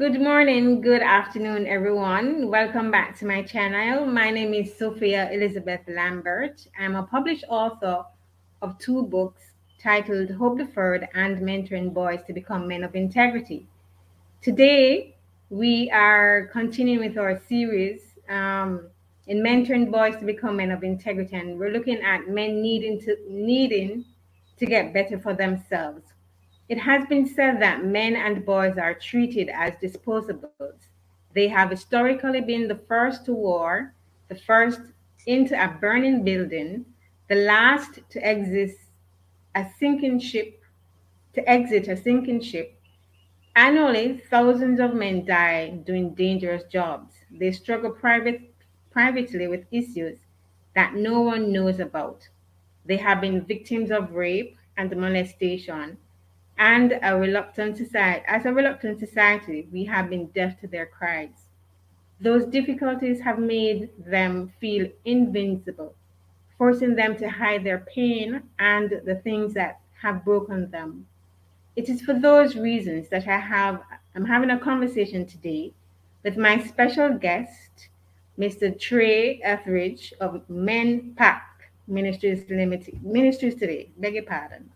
Good morning, good afternoon, everyone. Welcome back to my channel. My name is Sophia Elizabeth Lambert. I'm a published author of two books titled Hope Deferred and Mentoring Boys to Become Men of Integrity. Today, we are continuing with our series in mentoring boys to become men of integrity, and we're looking at men needing to get better for themselves. It has been said that men and boys are treated as disposables. They have historically been the first to war, the first into a burning building, the last a sinking ship, to exit a sinking ship. Annually, thousands of men die doing dangerous jobs. They struggle privately with issues that no one knows about. They have been victims of rape and molestation, and as a reluctant society, we have been deaf to their cries. Those difficulties have made them feel invincible, forcing them to hide their pain and the things that have broken them. It is for those reasons that I'm having a conversation today with my special guest, Mr. Trey Etheridge of MPACT Ministries today. Beg your pardon.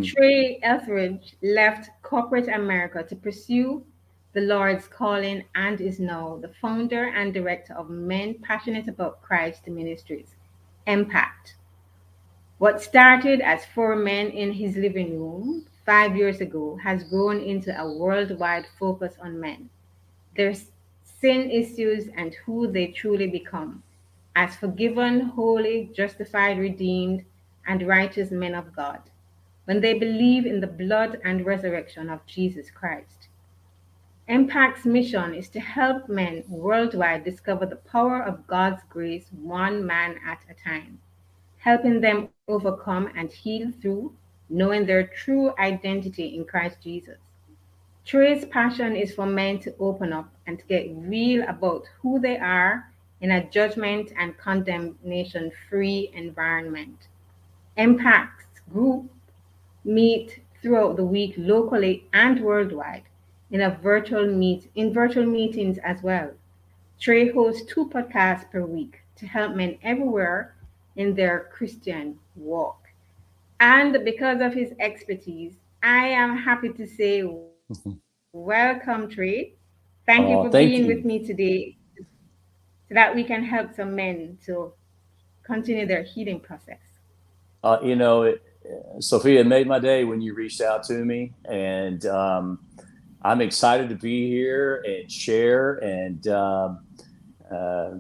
Trey Etheridge left corporate America to pursue the Lord's calling and is now the founder and director of Men Passionate About Christ Ministries, MPACT. What started as four men in his living room 5 years ago has grown into a worldwide focus on men, their sin issues, and who they truly become as forgiven, holy, justified, redeemed, and righteous men of God when they believe in the blood and resurrection of Jesus Christ. Impact's mission is to help men worldwide discover the power of God's grace one man at a time, helping them overcome and heal through knowing their true identity in Christ Jesus. Trey's passion is for men to open up and to get real about who they are in a judgment and condemnation free environment. Impact's group meet throughout the week locally and worldwide in virtual meetings as well. Trey hosts two podcasts per week to help men everywhere in their Christian walk. And because of his expertise, I am happy to say welcome, Trey. Thank you for being with me Thank you. today so that we can help some men to continue their healing process. Uh, you know, it, Sophia, it made my day when you reached out to me, and I'm excited to be here and share and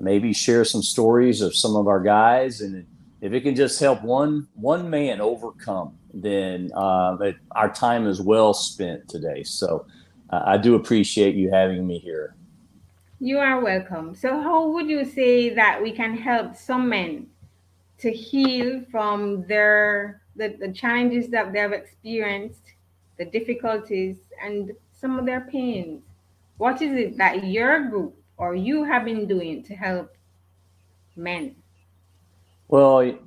maybe share some stories of some of our guys, and if it can just help one man overcome, then our time is well spent today. So I do appreciate you having me here. You are welcome. So, how would you say that we can help some men to heal from the challenges that they have experienced, the difficulties, and some of their pains? What is it that your group or you have been doing to help men? Well,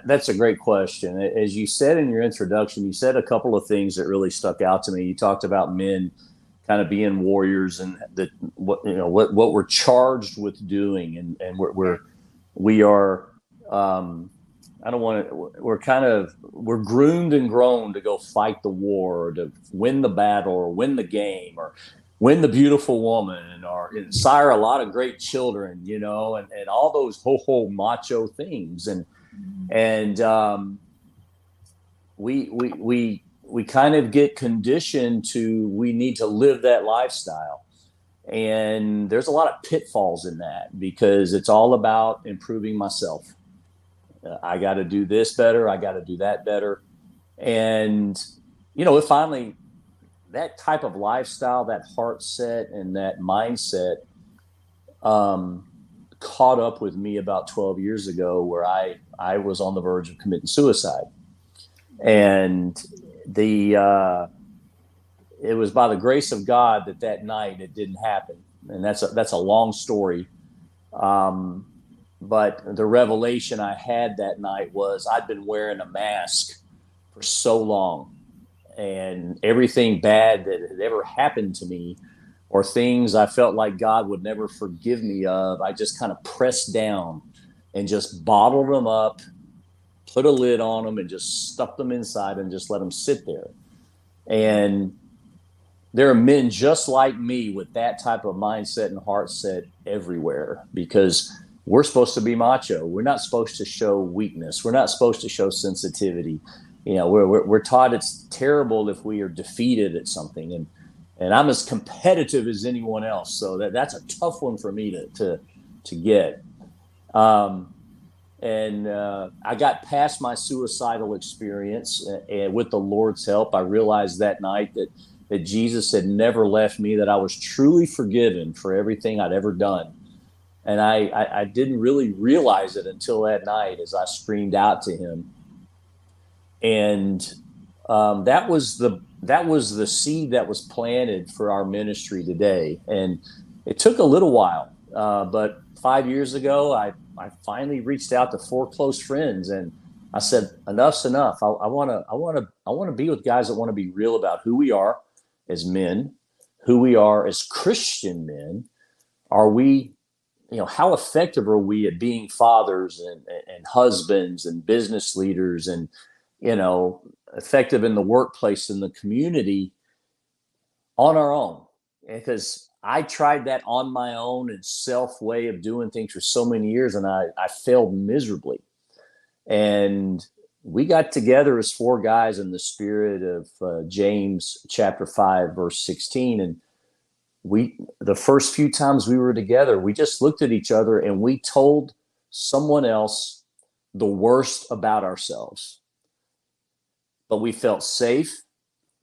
that's a great question. As you said in your introduction, you said a couple of things that really stuck out to me. You talked about men kind of being warriors, and that what we're charged with doing, and we are. I don't want to. We're groomed and grown to go fight the war, or to win the battle, or win the game, or win the beautiful woman, or sire a lot of great children, and all those ho macho things, and we kind of get conditioned to, we need to live that lifestyle, and there's a lot of pitfalls in that because it's all about improving myself. I got to do this better. I got to do that better. And, it finally, that type of lifestyle, that heart set and that mindset um, caught up with me about 12 years ago, where I was on the verge of committing suicide. And it was by the grace of God that night it didn't happen. And that's a long story. Um, but the revelation I had that night was, I'd been wearing a mask for so long, and everything bad that had ever happened to me, or things I felt like God would never forgive me of, I just kind of pressed down and just bottled them up, put a lid on them, and just stuffed them inside and just let them sit there. And there are men just like me with that type of mindset and heart set everywhere, because we're supposed to be macho. We're not supposed to show weakness. We're not supposed to show sensitivity. We're taught it's terrible if we are defeated at something, and I'm as competitive as anyone else. So that's a tough one for me to get. Um, and I got past my suicidal experience, and with the Lord's help, I realized that night that Jesus had never left me, that I was truly forgiven for everything I'd ever done. And I didn't really realize it until that night as I screamed out to him. And that was the seed that was planted for our ministry today. And it took a little while, but 5 years ago, I finally reached out to 4 close friends, and I said, "Enough's enough. I want to be with guys that want to be real about who we are as men, who we are as Christian men. Are we, how effective are we at being fathers and husbands and business leaders, and you know, effective in the workplace, in the community, on our own?" Because I tried that on my own and self way of doing things for so many years, and I failed miserably. And we got together as 4 guys in the spirit of James chapter 5, verse 16. And the first few times we were together, we just looked at each other and we told someone else the worst about ourselves. But we felt safe.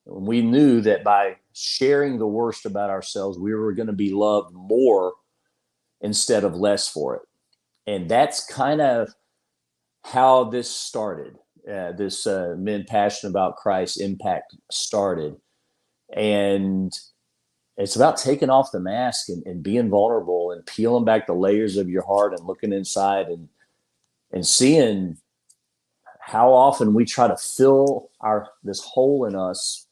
We knew that by sharing the worst about ourselves, we were going to be loved more instead of less for it. And that's kind of how this started. This Men Passionate About Christ Impact started. And it's about taking off the mask and being vulnerable and peeling back the layers of your heart and looking inside and seeing how often we try to fill this hole in us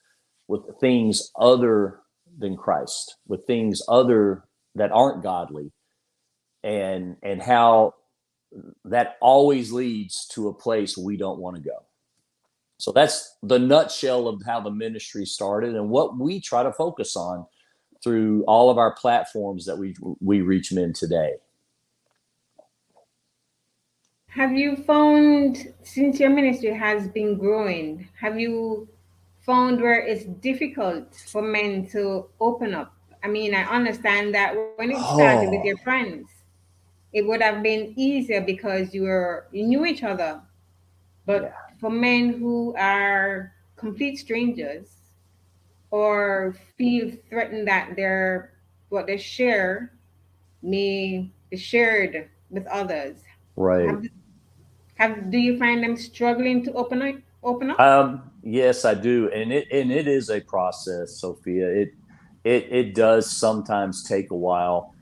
with things other than Christ, with things other that aren't godly, and how that always leads to a place we don't want to go. So that's the nutshell of how the ministry started and what we try to focus on through all of our platforms that we reach men today. Have you found, since your ministry has been growing, have you found where it's difficult for men to open up? I mean, I understand that when it started with your Oh, friends, it would have been easier because you knew each other. But yeah, for men who are complete strangers or feel threatened that what they share may be shared with others, right. have do you find them struggling to open up? Yes, I do, and it is a process, Sophia. It does sometimes take a while.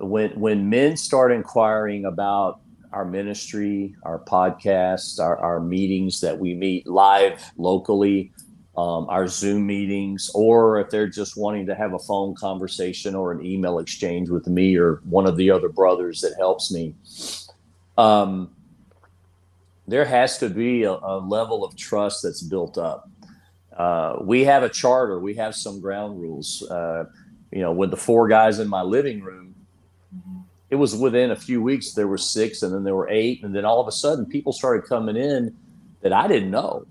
When men start inquiring about our ministry, our podcast, our meetings that we meet live locally, our Zoom meetings, or if they're just wanting to have a phone conversation or an email exchange with me or one of the other brothers that helps me, um, there has to be a level of trust that's built up. We have a charter. We have some ground rules. With the 4 guys in my living room, it was within a few weeks there were 6, and then there were 8, and then all of a sudden people started coming in that I didn't know.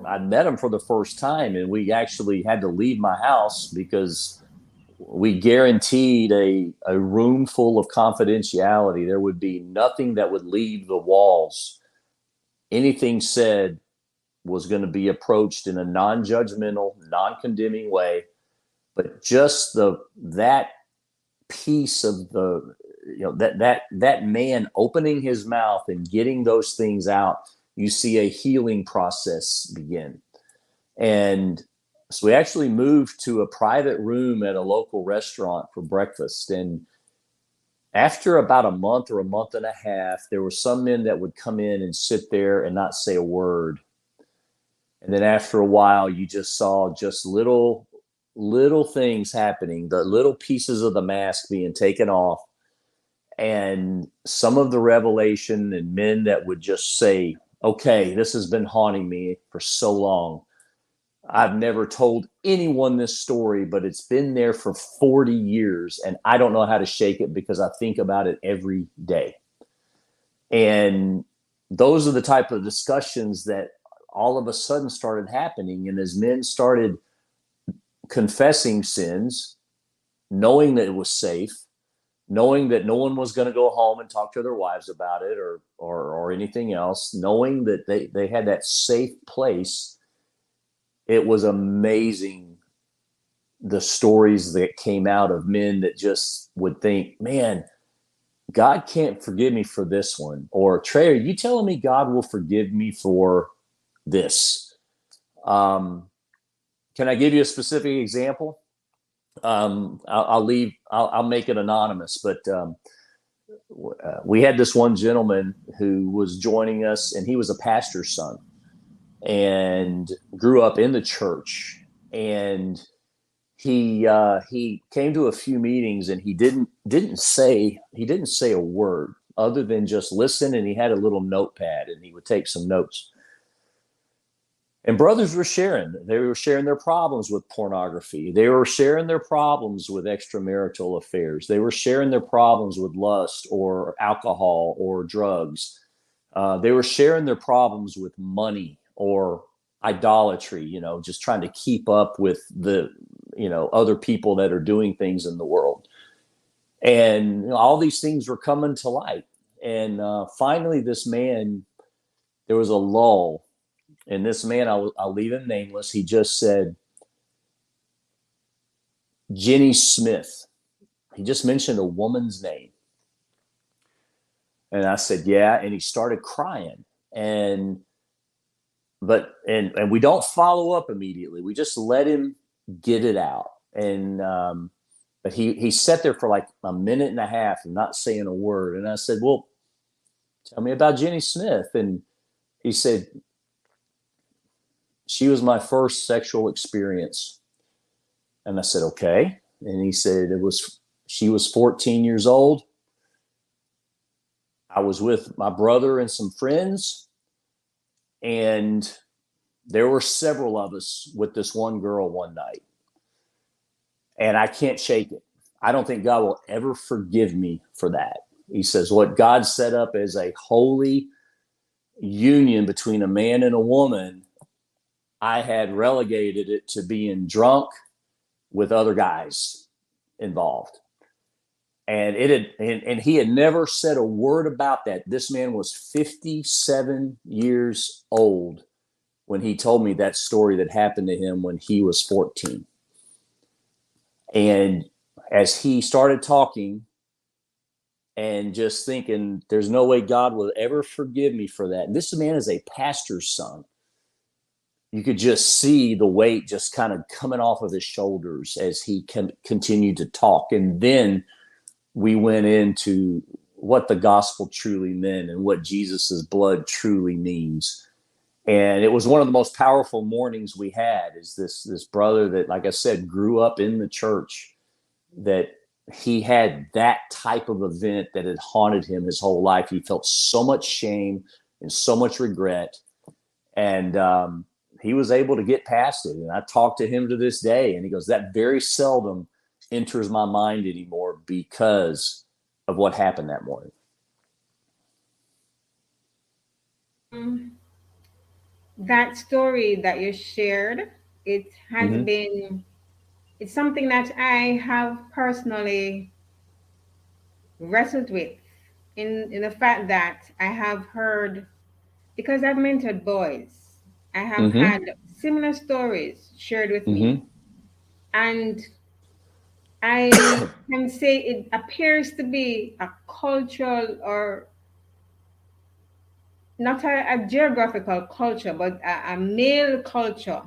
I met them for the first time, and we actually had to leave my house because we guaranteed a room full of confidentiality. There would be nothing that would leave the walls. Anything said was going to be approached in a non-judgmental, non-condemning way, but just that piece of that man opening his mouth and getting those things out, you see a healing process begin. And so we actually moved to a private room at a local restaurant for breakfast. And after about a month or a month and a half, there were some men that would come in and sit there and not say a word. And then after a while, you just saw just little things happening, the little pieces of the mask being taken off, and some of the revelation, and men that would just say, okay, this has been haunting me for so long. I've never told anyone this story, but it's been there for 40 years and I don't know how to shake it because I think about it every day. And those are the type of discussions that all of a sudden started happening. And as men started confessing sins, knowing that it was safe, knowing that no one was going to go home and talk to their wives about it, or anything else, knowing that they had that safe place, it was amazing the stories that came out of men that just would think, man, God can't forgive me for this one. Or, Trey, are you telling me God will forgive me for this? Um, can I give you a specific example? I'll make it anonymous, but we had this one gentleman who was joining us, and he was a pastor's son and grew up in the church. And he came to a few meetings, and he didn't say a word other than just listen. And he had a little notepad, and he would take some notes. And brothers were sharing. They were sharing their problems with pornography. They were sharing their problems with extramarital affairs. They were sharing their problems with lust or alcohol or drugs. They were sharing their problems with money or idolatry, just trying to keep up with the, other people that are doing things in the world. And all these things were coming to light. And finally, this man, there was a lull. And this man, I'll leave him nameless. He just said, Jenny Smith. He just mentioned a woman's name. And I said, yeah. And he started crying. And we don't follow up immediately. We just let him get it out. And but he sat there for like a minute and a half and not saying a word. And I said, well, tell me about Jenny Smith. And he said, she was my first sexual experience. And I said, okay. And he said, she was 14 years old. I was with my brother and some friends, and there were several of us with this one girl one night. And I can't shake it. I don't think God will ever forgive me for that. He says, what God set up as a holy union between a man and a woman, I had relegated it to being drunk with other guys involved. And he had never said a word about that. This man was 57 years old when he told me that story that happened to him when he was 14. And as he started talking and just thinking, there's no way God will ever forgive me for that. And this man is a pastor's son. You could just see the weight just kind of coming off of his shoulders as he continued to talk. And then we went into what the gospel truly meant and what Jesus's blood truly means. And it was one of the most powerful mornings we had. Is this brother that, like I said, grew up in the church, that he had that type of event that had haunted him his whole life. He felt so much shame and so much regret. And he was able to get past it. And I talk to him to this day, and he goes, that very seldom enters my mind anymore because of what happened that morning. That story that you shared, it has Mm-hmm. been, it's something that I have personally wrestled with in the fact that I have heard, because I've mentored boys, I have Mm-hmm. had similar stories shared with me. Mm-hmm. And I can say it appears to be a cultural, or not a geographical culture, but a male culture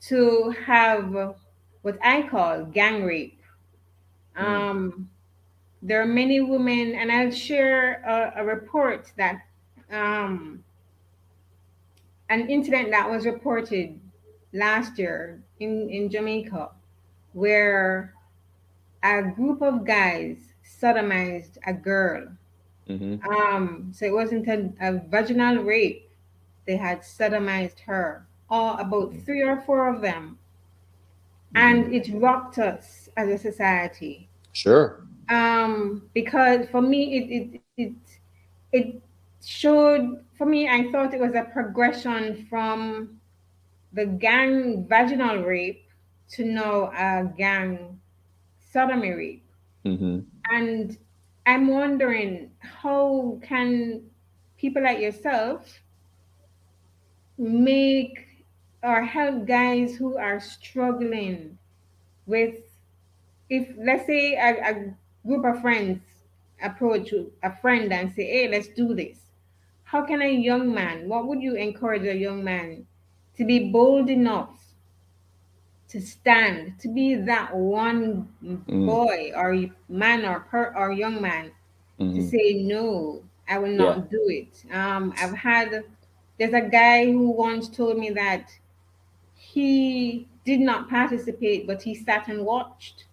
to have what I call gang rape. Mm. Um, there are many women, and I'll share a report that um, an incident that was reported last year in Jamaica, where a group of guys sodomized a girl. Mm-hmm. So it wasn't a vaginal rape. They had sodomized her, all about Mm-hmm. 3 or 4 of them, Mm-hmm. and it rocked us as a society. Sure. Because for me, it showed. For me, I thought it was a progression from the gang vaginal rape to now a gang sodomy rape. Mm-hmm. And I'm wondering, how can people like yourself make or help guys who are struggling with, if let's say a group of friends approach a friend and say, hey, let's do this. How can a young man, what would you encourage a young man to be bold enough to stand, to be that one Mm-hmm. boy or man or young man to Mm-hmm. say no, I will Yeah. not do it. There's a guy who once told me that he did not participate, but he sat and watched.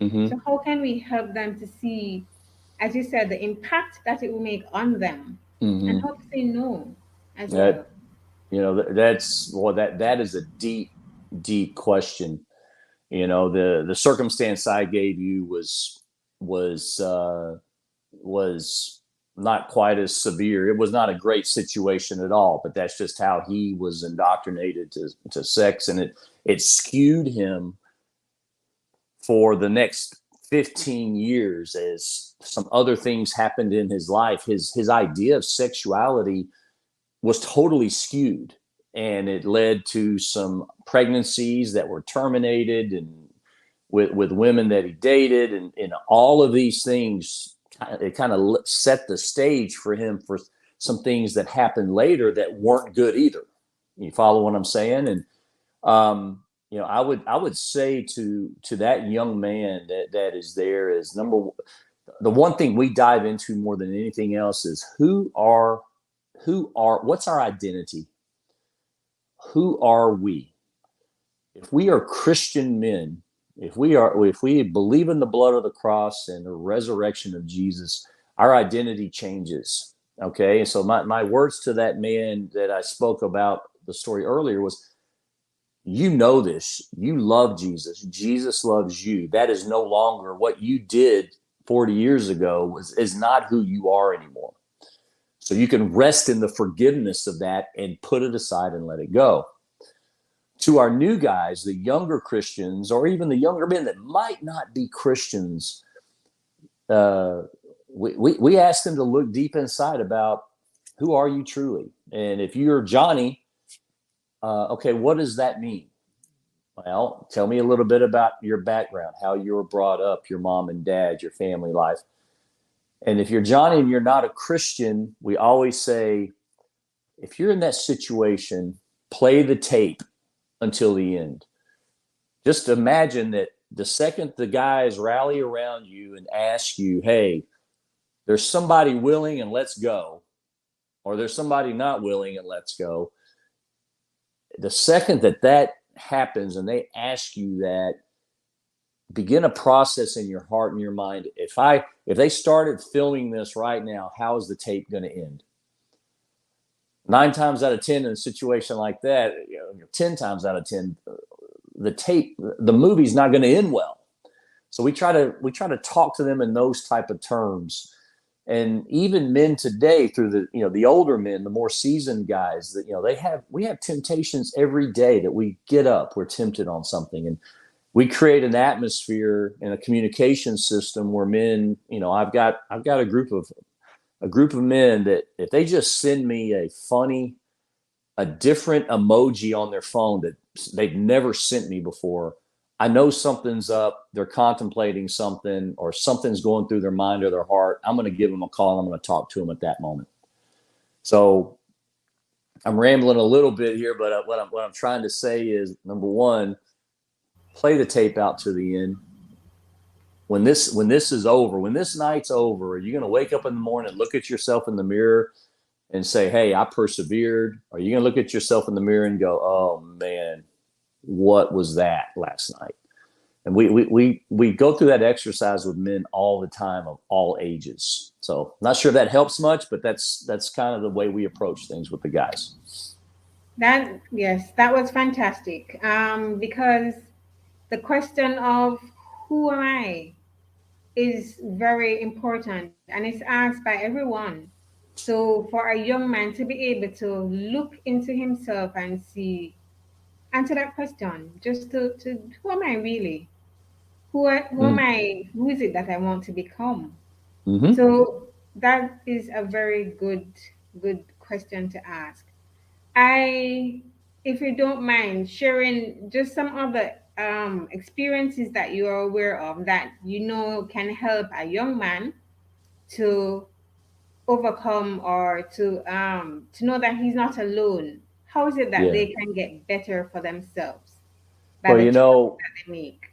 Mm-hmm. So how can we help them to see, as you said, the impact that it will make on them, and Mm-hmm. how to say no as well? That that's well, that is a deep, deep question. The circumstance I gave you was was not quite as severe. It was not a great situation at all, but that's just how he was indoctrinated to sex, and it skewed him for the next 15 years as some other things happened in his life. His idea of sexuality was totally skewed, and it led to some pregnancies that were terminated, and with women that he dated, and all of these things. It kind of set the stage for him for some things that happened later that weren't good either. You follow what I'm saying? And um, I would say to that young man that is there is the one thing we dive into more than anything else is what's our identity? Who are we? If we are Christian men, if we believe in the blood of the cross and the resurrection of Jesus, our identity changes. Okay. And so my words to that man that I spoke about the story earlier was, this, you love Jesus. Jesus loves you. That is no longer what you did 40 years ago is not who you are anymore. So you can rest in the forgiveness of that and put it aside and let it go. To our new guys, the younger Christians, or even the younger men that might not be Christians, uh, we ask them to look deep inside about, who are you truly? And if you're Johnny, okay, what does that mean? Well, tell me a little bit about your background, how you were brought up, your mom and dad, your family life. And if you're Johnny and you're not a Christian, we always say, if you're in that situation, play the tape until the end. Just imagine that the second the guys rally around you and ask you, hey, there's somebody willing and let's go, or there's somebody not willing and let's go. The second that happens and they ask you that, begin a process in your heart and your mind. If they started filming this right now, how is the tape going to end? 9 times out of 10 in a situation like that, 10 times out of 10, the movie's not going to end well. So we try to talk to them in those type of terms. And even men today, through the older men, the more seasoned guys, that we have temptations every day that we get up, we're tempted on something, and we create an atmosphere and a communication system where men, I've got a group of men that if they just send me a different emoji on their phone that they've never sent me before, I know something's up. They're contemplating something, or something's going through their mind or their heart. I'm going to give them a call. I'm going to talk to them at that moment. So I'm rambling a little bit here, but what I'm trying to say is, number one, play the tape out to the end. When this is over, when this night's over, you're going to wake up in the morning, look at yourself in the mirror, and say, hey, I persevered? Or are you going to look at yourself in the mirror and go, oh man, what was that last night? And we go through that exercise with men all the time of all ages. So not sure if that helps much, but that's kind of the way we approach things with the guys. That, yes, that was fantastic. Because the question of who am I is very important and it's asked by everyone. So for a young man to be able to look into himself and see, answer that question, just to who am I really? Who am Mm. I? Who is it that I want to become? Mm-hmm. So that is a very good question to ask. I, if you don't mind sharing just some other experiences that you are aware of that you know can help a young man to overcome or to know that he's not alone. How is it that Yeah. they can get better for themselves by Well, the you choices know, that they make?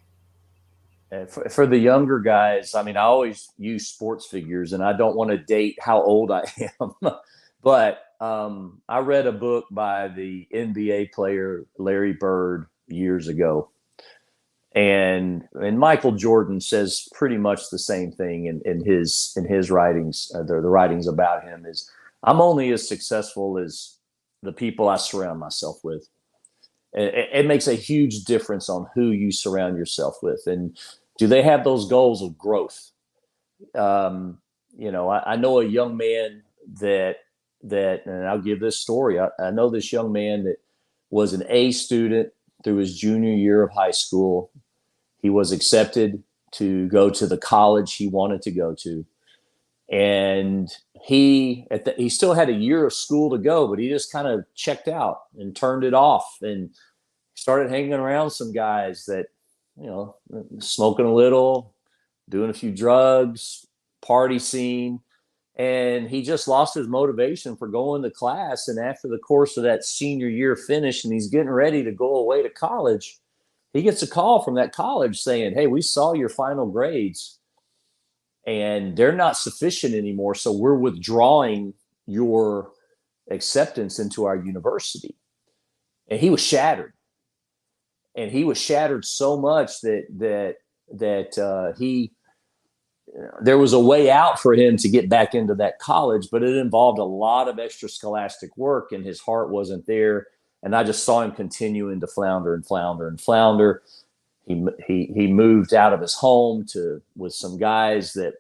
for the younger guys, I mean, I always use sports figures, and I don't want to date how old I am, but I read a book by the NBA player Larry Bird years ago, and Michael Jordan says pretty much the same thing in his writings. The writings about him is, I'm only as successful as the people I surround myself with. It makes a huge difference on who you surround yourself with, and do they have those goals of growth. um, I know a young man and I'll give this story. I know this young man that was an A student through his junior year of high school. He was accepted to go to the college he wanted to go to, and he still had a year of school to go, but he just kind of checked out and turned it off and started hanging around some guys that, you know, smoking a little, doing a few drugs, party scene. And he just lost his motivation for going to class. And after the course of that senior year finished and he's getting ready to go away to college, he gets a call from that college saying, hey, we saw your final grades and they're not sufficient anymore. So we're withdrawing your acceptance into our university. And he was shattered. And he was shattered so much that he there was a way out for him to get back into that college, but it involved a lot of extra scholastic work, and his heart wasn't there. And I just saw him continuing to flounder and flounder and flounder. He moved out of his home to with some guys that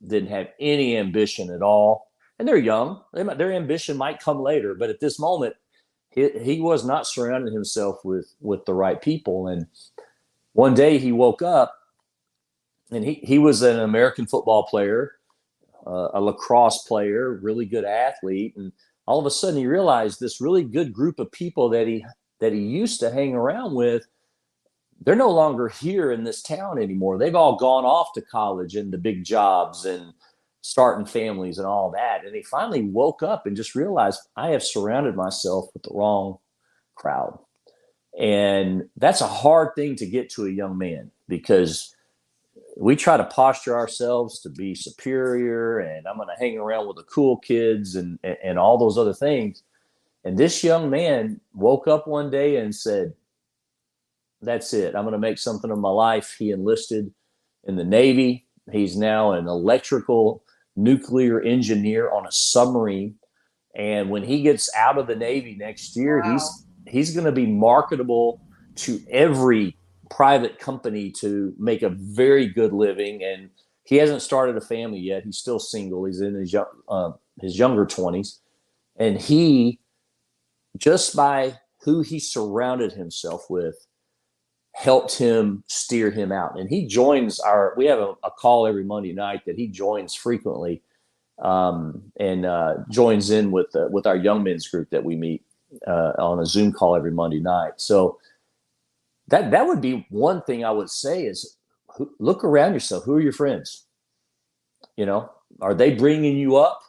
didn't have any ambition at all, and they're young. Their ambition might come later, but at this moment, he was not surrounding himself with the right people. And one day he woke up, and he was an American football player, a lacrosse player, really good athlete, and all of a sudden he realized this really good group of people that he used to hang around with, they're no longer here in this town anymore. They've all gone off to college and the big jobs and starting families and all that. And he finally woke up and just realized, I have surrounded myself with the wrong crowd. And that's a hard thing to get to a young man, because we try to posture ourselves to be superior, and I'm going to hang around with the cool kids and all those other things. And this young man woke up one day and said, that's it. I'm going to make something of my life. He enlisted in the Navy. He's now an electrical nuclear engineer on a submarine. And when he gets out of the Navy next year, Wow. he's going to be marketable to every private company to make a very good living. And he hasn't started a family yet. He's still single. He's in his younger 20s. And he, just by who he surrounded himself with, helped him steer him out. And he joins we have a call every Monday night that he joins frequently, and joins in with our young men's group that we meet on a Zoom call every Monday night. So that would be one thing I would say is, look around yourself. Who are your friends? Are they bringing you up?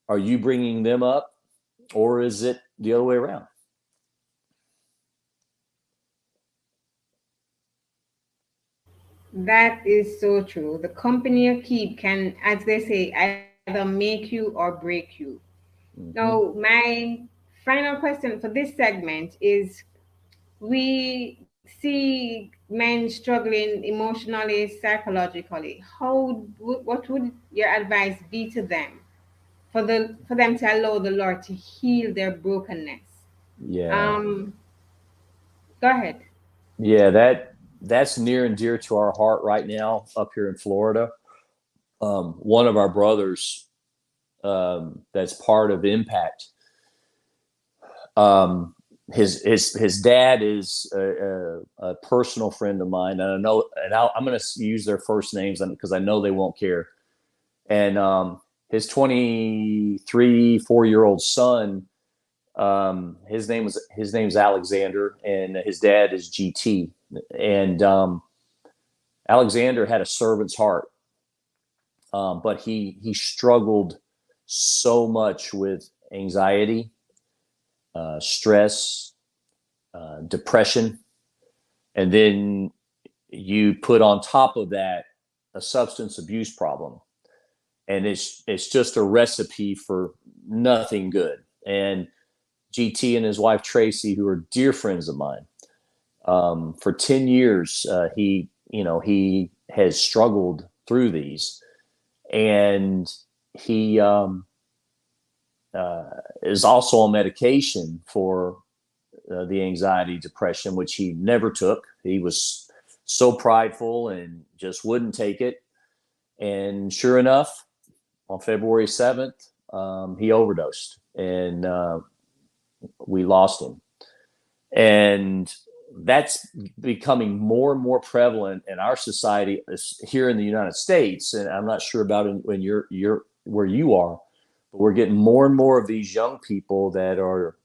Are you bringing them up? Or is it the other way around? That is so true. The company you keep can, as they say, either make you or break you. Mm-hmm. Now, my final question for this segment is, we see men struggling emotionally, psychologically. What would your advice be to them for them to allow the Lord to heal their brokenness? Yeah. Um, Go ahead. Yeah, that's near and dear to our heart right now up here in Florida. One of our brothers, that's part of MPACT, um, his dad is a personal friend of mine, and I know, and I'm going to use their first names because I know they won't care. And his 23, 4 year old son, his name's Alexander, and his dad is GT. And Alexander had a servant's heart, but he struggled so much with anxiety, stress, depression, and then you put on top of that a substance abuse problem, and it's just a recipe for nothing good. And GT and his wife Tracy, who are dear friends of mine, for 10 years, he has struggled through these, and he is also on medication for the anxiety, depression, which he never took. He was so prideful and just wouldn't take it. And sure enough, on February 7th, he overdosed, and we lost him. And that's becoming more and more prevalent in our society here in the United States. And I'm not sure about when you're where you are, but we're getting more and more of these young people that are,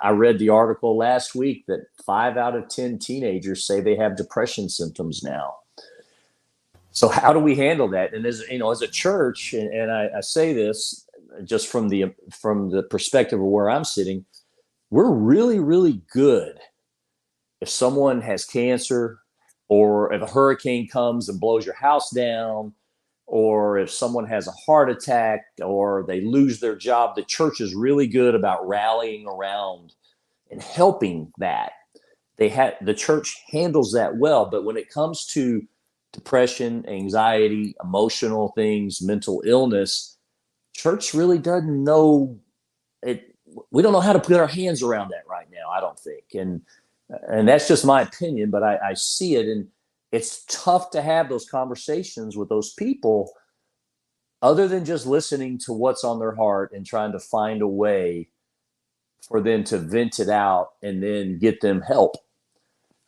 I read the article last week that 5 out of 10 teenagers say they have depression symptoms now. So how do we handle that? And as a church, and I say this just from the perspective of where I'm sitting, we're really, really good. If someone has cancer, or if a hurricane comes and blows your house down, or if someone has a heart attack or they lose their job, the church is really good about rallying around and helping that. The church handles that well. But when it comes to depression, anxiety, emotional things, mental illness, church really doesn't know it. We don't know how to put our hands around that right now, I don't think. And that's just my opinion, but I see it, and it's tough to have those conversations with those people other than just listening to what's on their heart and trying to find a way for them to vent it out and then get them help.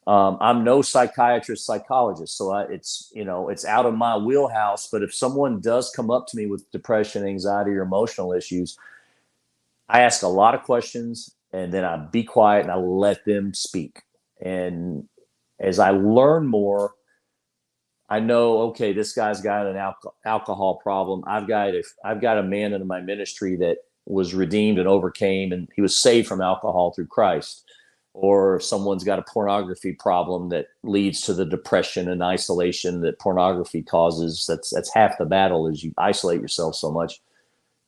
I'm no psychiatrist, psychologist, so it's out of my wheelhouse. But if someone does come up to me with depression, anxiety, or emotional issues, I ask a lot of questions, and then I be quiet and I let them speak. And as I learn more, I know, okay, this guy's got an alcohol problem. I've got a man in my ministry that was redeemed and overcame, and he was saved from alcohol through Christ. Or someone's got a pornography problem that leads to the depression and isolation that pornography causes. That's half the battle, is you isolate yourself so much.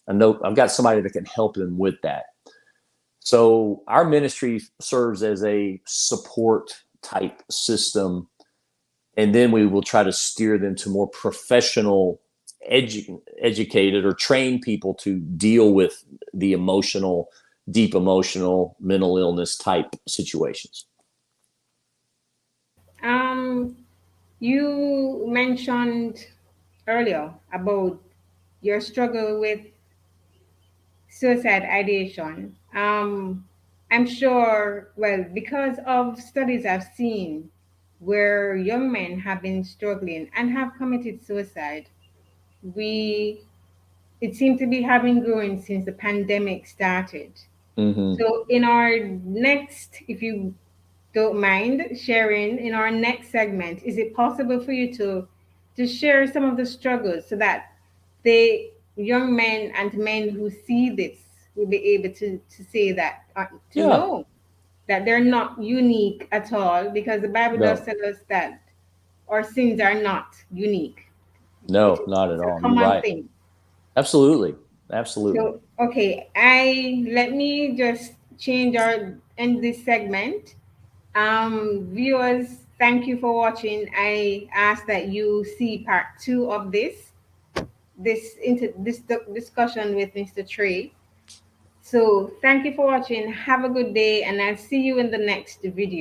I know I've got somebody that can help them with that. So our ministry serves as a support type system, and then we will try to steer them to more professional, educated or trained people to deal with the deep emotional, mental illness type situations. Um, you mentioned earlier about your struggle with suicide ideation. I'm sure, well, because of studies I've seen where young men have been struggling and have committed suicide, we it seemed to be having growing since the pandemic started. Mm-hmm. So, in our next, if you don't mind sharing, in our next segment, is it possible for you to share some of the struggles so that the young men and men who see this will be able to say that, to Yeah. know that they're not unique at all, because the Bible does No. tell us that our sins are not unique. No, not at It's a all. You're common right. thing. Absolutely. Absolutely. So, okay, I let me just change or end this segment. Viewers, thank you for watching. I ask that you see part two of this discussion with Mr. Trey. So, thank you for watching. Have a good day, and I'll see you in the next video.